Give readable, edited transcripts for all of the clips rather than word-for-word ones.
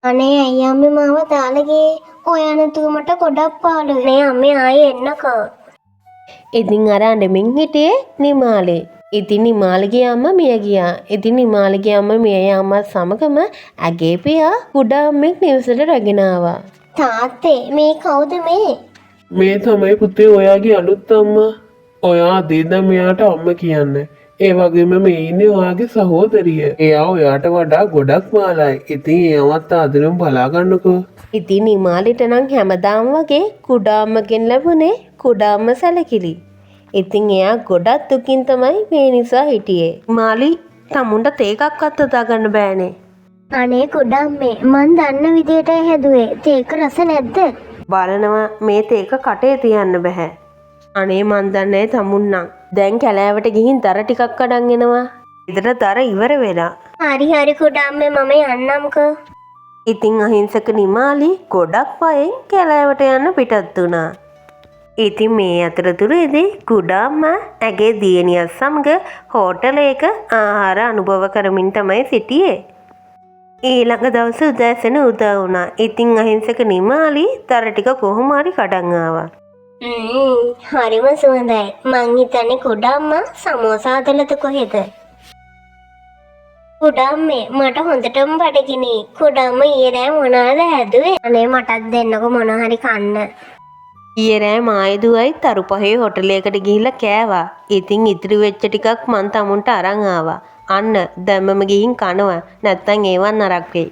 අනේ අයියා අම්මේ මාව දාලා ගියේ. ඔයා නැතුව මට ගොඩක් පාළුයි. නේ අම්මේ ආයේ එන්නකෝ. ඉතින් අර අඬමින් හිටියේ නිමාලේ. ඉතින් නිමාලගේ අම්මා මිය ගියා. ඉතින් නිමාලගේ අම්මා මිය යාමත් සමගම ඇගේ පියා කුඩා අම්මෙක් නිවසට රැගෙන ආවා. තාත්තේ මේ කවුද මේ? මේ තමයි පුතේ ඔයාගේ අලුත් අම්මා. ඔයා අද ඉඳන් මෙයාට අම්මා කියන්නේ. ඒ වගේම මේ ඉන්නේ ඔයාගේ සහෝදරිය. එයා ඔයාට වඩා ගොඩක් මාලයි. ඉතින් එයාවත් ආදරෙන් බලා ගන්නකෝ. ඉතින් නිමාලිට නම් හැමදාම වගේ කුඩා අම්මගෙන් ලැබුණේ කුඩා අම්ම සැලකිලි. ඉතින් එයා ගොඩක් දුකින් තමයි මේ නිසා හිටියේ. නිමාලි තමුන්ට තේකක්වත් හදා ගන්න බෑනේ. අනේ කුඩා අම්මේ මං දන්න විදියට හැදුවේ. තේක රස නැද්ද? බලනවා මේ තේක කටේ තියන්න බෑ. අනේ මන් දන්නේ තමුන්නම්. දැන් කැලෑවට ගිහින් දර ටිකක් අඩන් එනවා. ඊදට දර ඉවර වෙලා. හරි කුඩා අම්මේ මම යන්නම්කෝ. ඉතින් අහිංසක නිමාලි ගොඩක් පයෙන් කැලෑවට යන්න පිටත් වුණා. ඉතින් මේ අතරතුරේදී කුඩා අම්මා ඇගේ දියණියත් සමග හෝටලයක ආහාර අනුභව කරමින් තමයි සිටියේ. ඊළඟ දවස උදෑසන උදා වුණා. ඉතින් අහිංසක නිමාලි දර ටික කොහොම හරි කඩන් ආවා. හරිම සුවඳයි. මං හිතන්නේ කුඩා අම්මා සමෝසා හදලද කොහෙද? කුඩා අම්මේ මට හොඳටම බඩගිනි. කුඩා අම්මා ඊයේ රෑ මොනවද හැදුවේ? අනේ මටත් දෙන්නකෝ මොන හරි කන්න. ඊයේ රෑ මායිදුවයි තරු පහේ හොටලයකට ගිහිල්ලා කෑවා. ඉතින් ඉතිරි වෙච්ච ටිකක් මං තමුන්ට අරන් ආවා. අන්න දැම්මම ගිහින් කනවා. නැත්තම් ඒවන් නරක් වෙයි.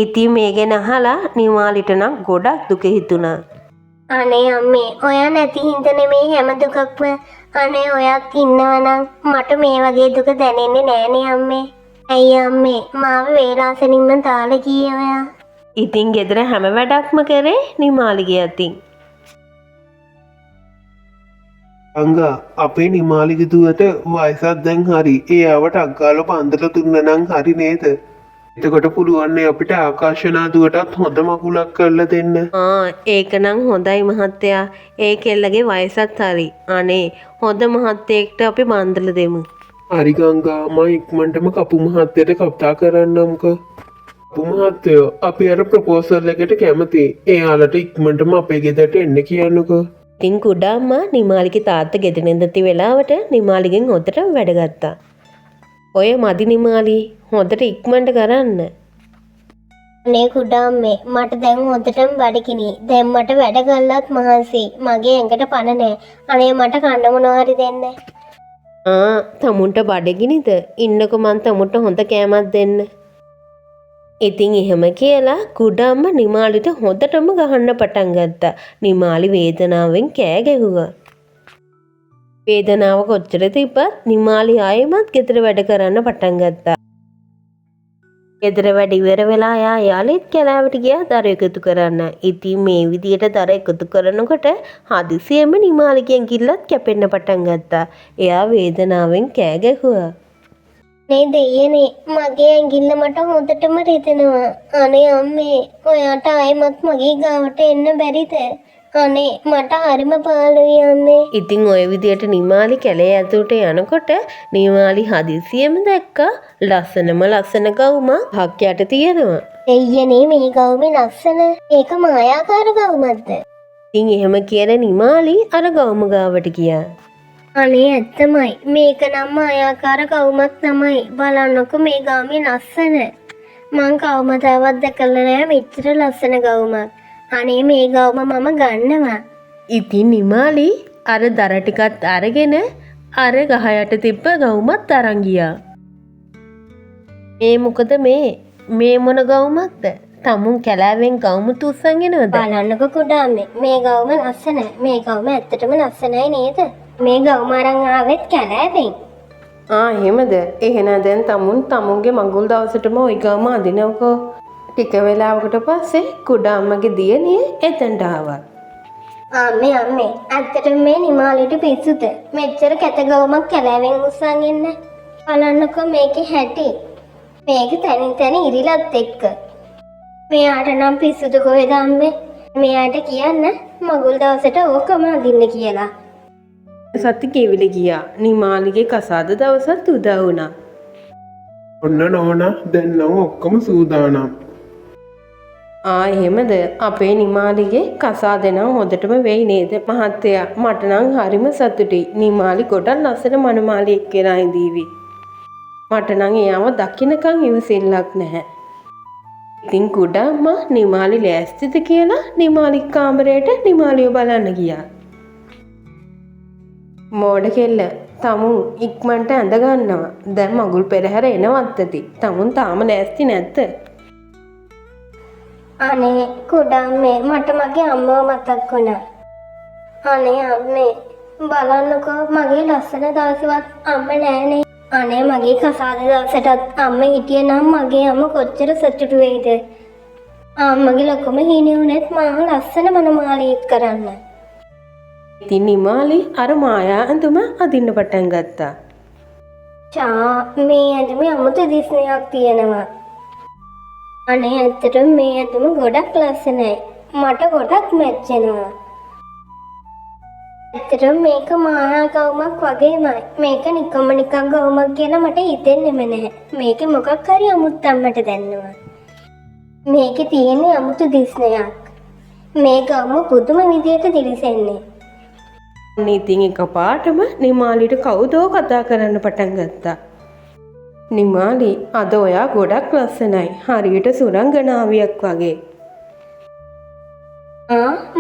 ඉතින් මේ ගැන අහලා නිමාලිට නම් ගොඩක් දුක හිතුණා. අනේ අම්මේ ඔයා නැති හින්දා නෙමේ හැම දුකක්ම. අනේ ඔයාත් ඉන්නවනම් මට මේ වගේ දුක දැනෙන්නේ නෑනේ අම්මේ. ඇයි අම්මේ මාව වේලාසනින්ම තාලා ගියේ ඔයා? ඉතින් ගෙදර හැම වැඩක්ම කරේ නිමාලිගේ අතින්. අංගා අපේ නිමාලිගේ දුවට වයසක් දැන් හරි. එයාවට අග්ගාල පන්දර දුන්න නම් හරි නේද? එතකොට පුළුවන් අපිට ආකාශනා දුවටත් හොඳ මකුලක් කරලා දෙන්න. ඒක නම් හොඳයි මහත්තයා. ඒ කෙල්ලගේ වයසත් හරි. අනේ හොඳ මහත්තයෙක්ට අපි බන්දලා දෙමු. හරි ගංගා මම ඉක්මනටම කපු මහත්තයට කතා කරන්නම්කෝ. කපු මහත්තයෝ අපි අර ප්‍රොපෝසල් එකට කැමතියි. එයාලට ඉක්මනටම අපේ ගෙදරට එන්න කියන්නකෝ. ඉතින් කුඩා අම්මා නිමාලිගේ තාත්තා ගෙදර ඉඳති වෙලාවට නිමාලිගෙන් හොඳට වැඩ ගත්තා. ඔය මදි නිමාලි හොඳට ඉක්මනට කරන්න. අනේ කුඩා අම්මේ මට දැන් හොඳටම බඩගිනි. දැන් මට වැඩ කළත් මහන්සි. මගේ ඇඟට පණ නෑ. අනේ මට කන්න මොනවා හරි දෙන්න. තමුන්ට බඩගිනිද? ඉන්නකො මං තමුන්ට හොඳ කෑමක් දෙන්න. ඉතින් එහෙම කියලා කුඩා අම්මා නිමාලිට හොඳටම ගහන්න පටන් ගත්තා. නිමාලි වේදනාවෙන් කෑ ගැහුවා. වේදනාව කොච්චර තිබ්බත් නිමාලි ආයෙමත් ගෙදර වැඩ කරන්න පටන් ගත්තා. ගෙදර වැඩ ඉවර වෙලා යාළුවෙක් කැලෑවට ගියා දර එකතු කරන්න. ඉතින් මේ විදියට දර එකතු කරනකොට හදිසියෙම නිමාලිගෙන් කිල්ලත් කැපෙන්න පටන් ගත්තා. එයා වේදනාවෙන් කෑ ගැහුවා. නේ දෙයනේ මගේ ඇඟිල්ල මට හොඳටම රිදෙනවා. අනේ අම්මේ ඔයාට ආයෙමත් මගේ ගාවට එන්න බැරිද? අනේ මට හරිම පාළුයි අම්මේ. ඉතින් ඔය විදියට නිමාලි කැලේ ඇතුළට යනකොට නිමාලි හදිසියෙම දැක්කා ලස්සන ගවුමක් හක් යට තියෙනවා. දෙයනේ මේ ගවුමේ ලස්සන. ඒක මායාකාර ගවුමක්ද? ඉතින් එහෙම කියලා නිමාලි අර ගවුම ගාවට ගියා. අනේ ඇත්තමයි මේක නම් මායාකාර ගවුමක් තමයි. බලන්නකො මේ ගවුමේ ලස්සන. මං කවමදාවත් දැකලා නෑ මෙච්චර ලස්සන ගවුමක්. අනේ මේ ගවුම මම ගන්නවා. ඉතින් නිමාලි අර දර ටිකත් අරගෙන අර ගහ යට තිබ්බ ගවුමත් අරන් ගියා. මොකද මේ මොන ගවුමක්ද? තමුන් කැලෑවෙන් ගවුම තුස්සන් එනවද? බලන්නකො කුඩා මේ ගවුම ලස්සන. මේ ගවුම ඇත්තටම ලස්සනයි නේද? මේ ගවුම අරන් ආවෙත් කැලෑවෙන්. එහෙමද? එහෙනම් දැන් තමුන්ගේ මඟුල් දවසටම ওই ගවුම අදිනවකෝ. ටික වෙලාවකට පස්සේ කුඩා අම්මගේ දියණිය එතනට ආවා. අම්මේ ඇත්තටම මේ නිමාලිට පිස්සුද? මෙච්චර කැත ගවුමක් කැලෑවෙන් උස්සන් එන්න. බලන්නකො මේකේ හැටි. මේක තනින් තන ඉරිලත් එක්ක. මෙයාට නම් පිස්සුද කොහෙද අම්මේ? මෙයාට කියන්න මගුල් දවසට ඕකම අදින්න කියලා. සත්‍ය කෙවිලි ගියා. නිමාලිගේ කසාද දවසත් උදා වුණා. ඔන්න නෝනා දැන් නම් ඔක්කොම සූදානම්. එහෙමද අපේ නිමාලිගේ කසාදනම් හොඳටම වෙයි නේද මහත්තයා මට නම් හරිම සතුටුයි නිමාලි ගොඩක් ලස්සන මනමාලි එක්කලා ඉඳීවි මට නම් එයාව දකින්නකම් ඉවසිල්ලක් නැහැ ඉතින් කුඩා අම්මා නිමාලි ලෑස්තිද කියලා නිමාලි කාමරයට නිමාලිව බලන්න ගියා මෝඩ කෙල්ල තමුන් ඉක්මනට ඇඳ ගන්නවා දැන් මගුල් පෙරහැර එනවත් ඇති තමුන් තාම ලෑස්ති නැද්ද අනේ කුඩා අම්මේ මට මගේ අම්මව මතක් වුණා. අනේ අම්මේ බලන්නකෝ මගේ ලස්සන දවසවත් අම්ම නෑනේ. අනේ මගේ කසාද දවසටත් අම්ම හිටියේ නම් මගේ අම්ම කොච්චර සතුටු වෙයිද. අම්මගේ ලොකුම හීනේ උනේත් මාව ලස්සන මනමාලියෙක් කරන්න. ඉතින් නිමාලි අර මායා ඇඳුම අදින්න පටන් ගත්තා. මේ ඇඳුමේ අමුතු දිස්නයක් තියෙනවා. අනේ ඇත්තටම මේ ඇඳුම ගොඩක් ලස්සනයි. මට ගොඩක් මැච් වෙනවා. ඇත්තටම මේක මායා ගවුමක් වගේමයි. මේක නිකන් ගවුමක් කියලා මට හිතෙන්නෙම නැහැ. මේකේ මොකක් හරි අමුත්තක් මට දැනෙනවා. මේකේ තියෙන අමුතු දිස්නයක්. මේ ගවුම පුදුම විදියට දිලිසෙන්නේ. ඉතින් එකපාරටම නිමාලිට කවුදෝ කතා කරන්න පටන් ගත්තා. නිමාලි අද ඔයා ගොඩක් ලස්සනයි. හරියට සුරංගනාවියක් වගේ.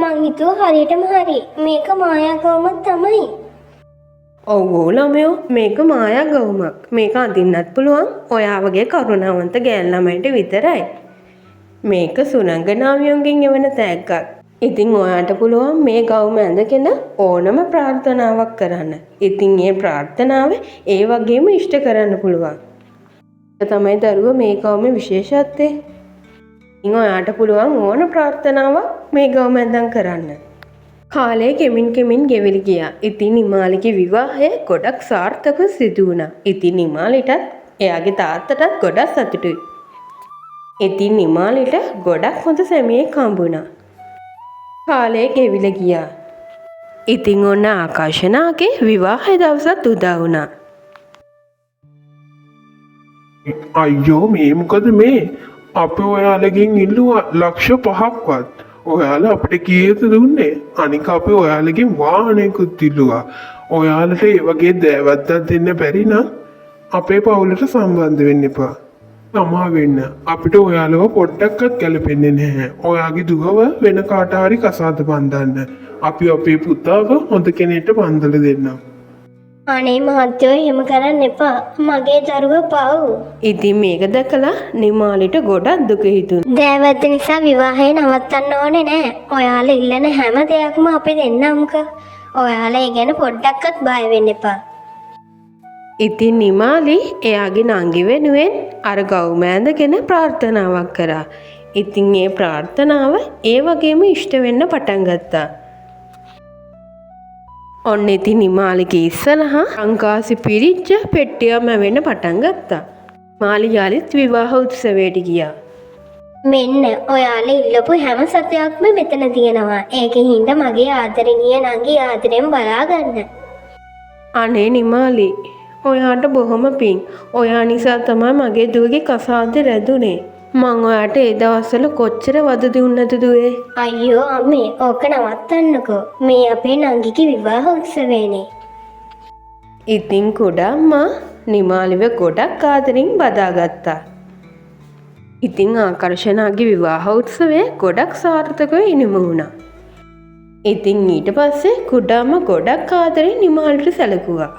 මං හිතුවා හරියටම හරි. මේක මායා ගවුමක් තමයි. ඔව් ළමයෝ මේක මායා ගවුමක්. මේක අඳින්නත් පුළුවන් ඔයා වගේ කරුණාවන්ත ගෑන් ළමයින්ට විතරයි. මේක සුරංගනාවියන්ගෙන් එවන තෑග්ගක්. ඉතින් ඔයාට පුළුවන් මේ ගවුම ඇඳගෙන ඕනම ප්‍රාර්ථනාවක් කරන්න. ඉතින් ඒ ප්‍රාර්ථනාව ඒ වගේම ඉෂ්ට කරන්න පුළුවන්. තමයි දරුවා මේ ගවුමේ විශේෂත්වය. ඉතින් ඔයාට පුළුවන් ඕන ප්‍රාර්ථනාවක් මේ ගවුම ඇඳන් කරන්න. කාලය කෙමින් ගෙවිලි ගියා. ඉතින් නිමාලිගේ විවාහය ගොඩක් සාර්ථකව සිදු වුණා. ඉතින් නිමාලිටත් එයාගේ තාත්තටත් ගොඩක් සතුටුයි. ඉතින් නිමාලිට ගොඩක් හොඳ සැමියෙක් හම්බුණා. කාලය ගෙවිල ගියා. ඉතින් ඔන්න ආකාශනාගේ විවාහය දවසත් උදා වුණා. අයියෝ මේ මොකද මේ අපි ඔයාලගෙන් ඉල්ලුවා ලක්ෂ 5ක්වත් ඔයාලා අපිට කීයද දුන්නේ අනික අපි ඔයාලගෙන් වාහනයකුත් ඉල්ලුවා ඔයාලට ඒ වගේ දෑවැත්තක් දෙන්න බැරි නම් අපේ පවුලට සම්බන්ධ වෙන්න එපා තමා වෙන්න අපිට ඔයාලව පොඩ්ඩක්වත් ගැලපෙන්නේ නැහැ ඔයාගේ දුවව වෙන කාට හරි කසාද බඳන්න අපි අපේ පුතාව හොඳ කෙනෙක්ට බඳලා දෙන්නම් අනේ මහත්තයෝ එහෙම කරන්න එපා. මගේ දරුවා පව්. ඉතින් මේක දැකලා නිමාලිට ගොඩක් දුක හිතුණා. දෑවැද්ද නිසා විවාහය නවත්තන්න ඕනේ නෑ. ඔයාලා ඉල්ලන හැම දෙයක්ම අපි දෙන්නම්කෝ. ඔයාලා ඒ ගැන පොඩ්ඩක්වත් බය වෙන්න එපා. ඉතින් නිමාලි එයාගේ නංගි වෙනුවෙන් අර ගවුම ඇඳගෙන ප්‍රාර්ථනාවක් කරා. ඉතින් ඒ ප්‍රාර්ථනාව ඒ වගේම ඉෂ්ට වෙන්න පටන් ගත්තා. ඔන්න ඉතින් නිමාලිගේ ඉස්සරහා අංකාසි පිරිච්ච පෙට්ටියම වෙන්න පටන් ගත්තා. මාලි යාලිත් විවාහ උත්සවයට ගියා. මෙන්න ඔයාලා ඉල්ලපු හැම සතයක්ම මෙතන තියෙනවා. ඒකෙන් හින්දා මගේ ආදරණීය නංගි ආදරෙන් බලා ගන්න. අනේ නිමාලි ඔයාට බොහොම පිං. ඔයා නිසා තමයි මගේ දුවගේ කසාද රැඳුනේ. මං ඔයාට ඒ දවස්වල කොච්චර වද දුන්නද දුවේ? අයියෝ අම්මේ ඕක නවත්තන්නකෝ. මේ අපේ නංගිගේ විවාහ උත්සවයනේ. ඉතින් කුඩම්මා නිමාලිව ගොඩක් ආදරෙන් බදාගත්තා. ඉතින් ආකර්ෂණාගේ විවාහ උත්සවය ගොඩක් සාර්ථකව ඉනිම වුණා. ඉතින් ඊට පස්සේ කුඩම්ම ගොඩක් ආදරෙන් නිමාලිට සැලකුවා.